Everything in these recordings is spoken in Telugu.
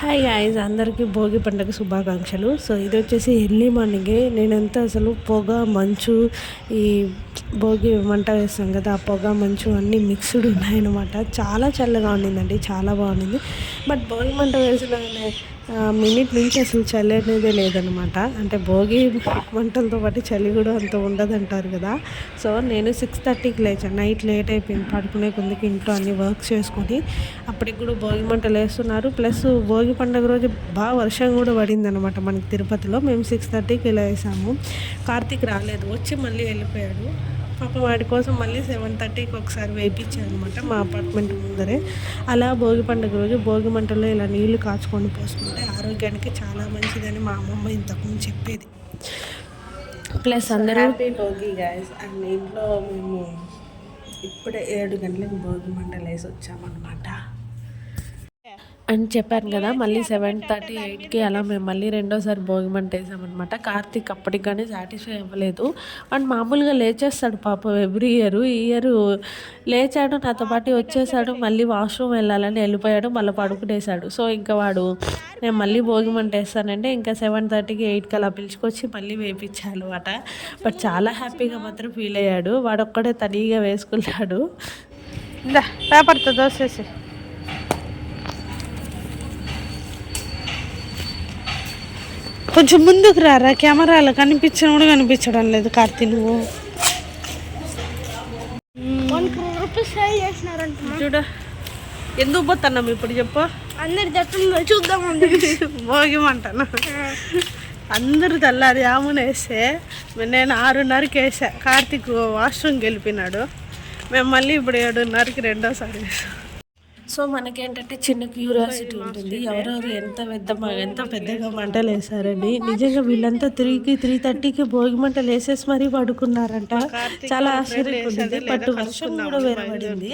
హాయ్ గాయ్స్, అందరికీ భోగి పండుగ శుభాకాంక్షలు. సో ఇది వచ్చేసి ఎర్లీ మార్నింగే నేనంతా అసలు పొగ మంచు ఈ భోగి మంట వేస్తాం కదా, ఆ పొగ మంచు అన్నీ మిక్స్డ్ ఉన్నాయన్నమాట. చాలా చల్లగా ఉండిందండి, చాలా బాగుండింది. బట్ భోగి మంట వేసిన మినిట్ నుంచి అసలు చలి అనేదే లేదనమాట. అంటే భోగి మంటలతో పాటు చలి కూడా అంత ఉండదంటారు కదా. సో నేను 6:30కి లేచాను. నైట్ లేట్ అయిపోయింది పడుకునే కొందుకు, ఇంట్లో అన్ని వర్క్స్ చేసుకొని అప్పటికి కూడా భోగి మంటలు వేస్తున్నారు. ప్లస్ భోగి పండుగ రోజు బాగా వర్షం కూడా పడింది అనమాట మనకి తిరుపతిలో. మేము 6:30కి ఇలా వేసాము. కార్తీక్ రాలేదు, వచ్చి మళ్ళీ వెళ్ళిపోయాడు. పాప వాడి కోసం మళ్ళీ 7:30కి ఒకసారి వేయించాను అనమాట మా అపార్ట్మెంట్ ముందరే. అలా భోగి పండుగ రోజు భోగి మంటల్లో ఇలా నీళ్లు కాచుకొని పోసుకుంటే ఆరోగ్యానికి చాలా మంచిదని మా అమ్మమ్మ ఇంతకుముందు చెప్పేది. ప్లస్ అందరూ హ్యాపీ భోగి గాయస్. అండ్ ఇంట్లో మేము ఇప్పుడే 7 గంటలకు భోగి మంటలు వేసి వచ్చామన్నమాట. అని చెప్పాను కదా, మళ్ళీ 7:30, 8కి అలా మేము మళ్ళీ రెండోసారి భోగి మంట వేసామన్నమాట. కార్తీక్ అప్పటికి కానీ సాటిస్ఫై అవ్వలేదు. అండ్ మామూలుగా లేచేస్తాడు పాపం ఎవ్రీ ఇయర్. ఈ ఇయర్ లేచాడు, నాతో పాటు వచ్చేసాడు, మళ్ళీ వాష్రూమ్ వెళ్ళాలని వెళ్ళిపోయాడు, మళ్ళీ పడుకునేసాడు. సో ఇంకా వాడు నేను మళ్ళీ భోగి మంట వేస్తానంటే ఇంకా 7:30కి, 8కి అలా పిలుచుకొచ్చి మళ్ళీ వేయించాను అనమాట. బట్ చాలా హ్యాపీగా మాత్రం ఫీల్ అయ్యాడు. వాడు ఒక్కడే తనీగా వేసుకున్నాడు. పేపర్తో దోసేసి కొంచెం ముందుకు రారా, కెమెరాలో కనిపించడం కూడా కనిపించడం లేదు కార్తీ. నువ్వు చూడ ఎందుకు పోతున్నాం ఇప్పుడు చెప్పు. అందరి చూద్దాం భోగి మంటను అందరూ తెల్లారి ఆమున వేస్తే నేను 6:30కి వేసా. కార్తీక్ వాష్రూమ్కి వెళ్ళిపోయినాడు. మేము మళ్ళీ ఇప్పుడు 7:30కి రెండోసారి వేసాం. సో మనకేంటంటే చిన్న క్యూరియాసిటీ ఉంటుంది, ఎవరెవరు ఎంత పెద్దగా మంటలు వేసారని. నిజంగా వీళ్ళంతా 3:30కి భోగి మంటలు వేసేసి మరీ పడుకున్నారంట. చాలా ఆశ్చర్యంగా ఉంటుంది. బట్ వర్షం కూడా వేరే పడింది.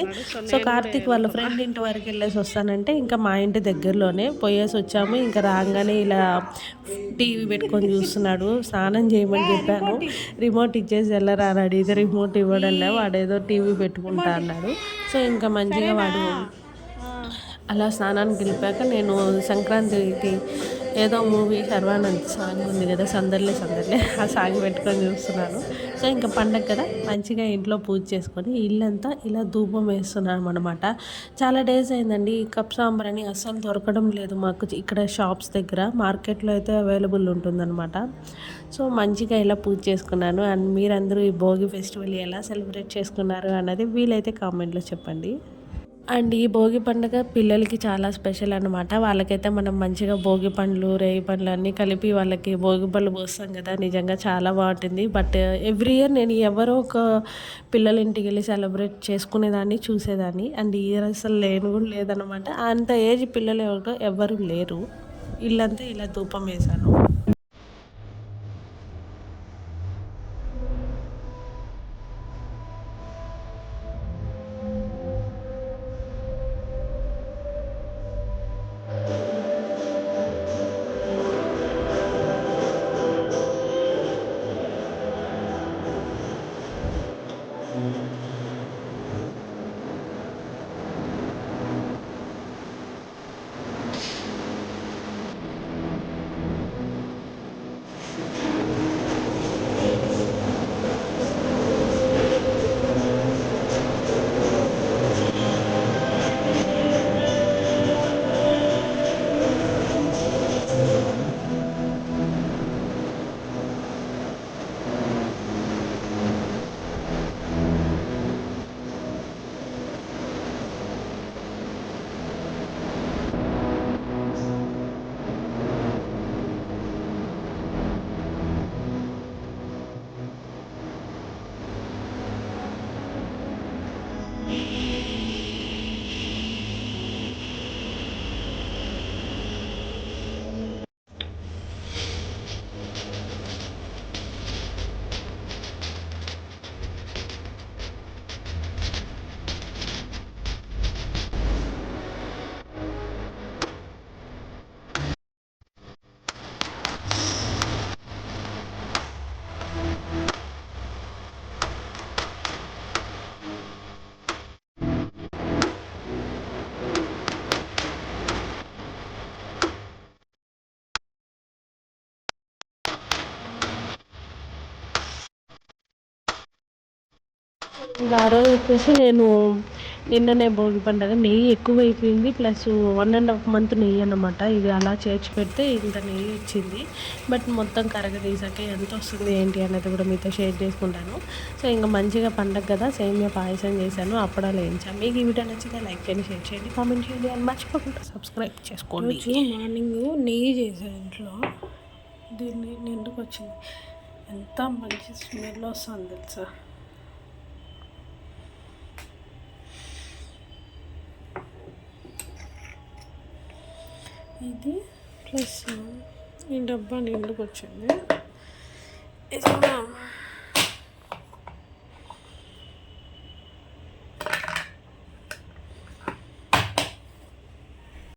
సో కార్తీక్ వాళ్ళ ఫ్రెండ్ ఇంటి వరకు వెళ్ళేసి వస్తానంటే ఇంకా మా ఇంటి దగ్గరలోనే పోయేసి వచ్చాము. ఇంకా రాగానే ఇలా టీవీ పెట్టుకొని చూస్తున్నాడు. స్నానం చేయమని చెప్పాను, రిమోట్ ఇచ్చేసి వెళ్ళరా అని అడిగితే రిమోట్ ఇవ్వడంలే, వాడేదో టీవీ పెట్టుకుంటా అన్నాడు. సో ఇంకా మంచిగా వాడు అలా స్నానానికి వెళ్ళిపోయాక నేను సంక్రాంతికి ఏదో మూవీ శర్వానంద్ సాంగ్ ఉంది కదా, సందర్లే ఆ సాంగ్ పెట్టుకొని చూస్తున్నాను. సో ఇంకా పండగ కదా, మంచిగా ఇంట్లో పూజ చేసుకొని ఇల్లంతా ఇలా ధూపం వేస్తున్నాను అనమాట. చాలా డేస్ అయిందండి. ఈ కప్ సాంబార్ అని అస్సలు దొరకడం లేదు మాకు ఇక్కడ షాప్స్ దగ్గర. మార్కెట్లో అయితే అవైలబుల్ ఉంటుందన్నమాట. సో మంచిగా ఇలా పూజ చేసుకున్నాను. అండ్ మీరందరూ ఈ భోగి ఫెస్టివల్ ఎలా సెలబ్రేట్ చేసుకున్నారు అన్నది వీలైతే కామెంట్లో చెప్పండి. అండ్ ఈ భోగి పండుగ పిల్లలకి చాలా స్పెషల్ అనమాట. వాళ్ళకైతే మనం మంచిగా భోగి పండ్లు, రేగి పండ్లు అన్నీ కలిపి వాళ్ళకి భోగి పళ్ళు పోస్తాం కదా, నిజంగా చాలా బాగుంటుంది. బట్ ఎవ్రీ ఇయర్ నేను ఎవరో ఒక పిల్లల ఇంటికి వెళ్ళి సెలబ్రేట్ చేసుకునేదాన్ని, చూసేదాన్ని. అండ్ ఈ ఇయర్ అసలు లేను కూడా లేదనమాట. అంత ఏజ్ పిల్లలు ఎవరు లేరు. ఇల్లంతా ఇలా ధూపం వేశాను. ఇంకా ఆ రోజు వచ్చేసి నేను నిన్ననే భోగి పండుగ నెయ్యి ఎక్కువైపోయింది, ప్లస్ 1.5 month నెయ్యి అన్నమాట. ఇది అలా చేర్చి పెడితే ఇంత నెయ్యి వచ్చింది. బట్ మొత్తం కరగదీసాక ఎంత వస్తుంది ఏంటి అనేది కూడా మీతో షేర్ చేసుకుంటాను. సో ఇంకా మంచిగా పండగ కదా, సేమియా పాయసం చేశాను, అప్పడాలు వేయించాను. మీకు ఈ వీడియో నచ్చితే లైక్ చేయండి, షేర్ చేయండి, కామెంట్ చేయండి, అండ్ మర్చిపోకుండా సబ్స్క్రైబ్ చేసుకోండి. మార్నింగ్ నెయ్యి చేశాను ఇంట్లో, దీన్ని నిండుకు వచ్చింది, ఎంత మంచి స్మెల్ వస్తుంది తెలుసా. ఇది ప్లస్ ఈ డబ్బా నిండుకు వచ్చింది. ఇది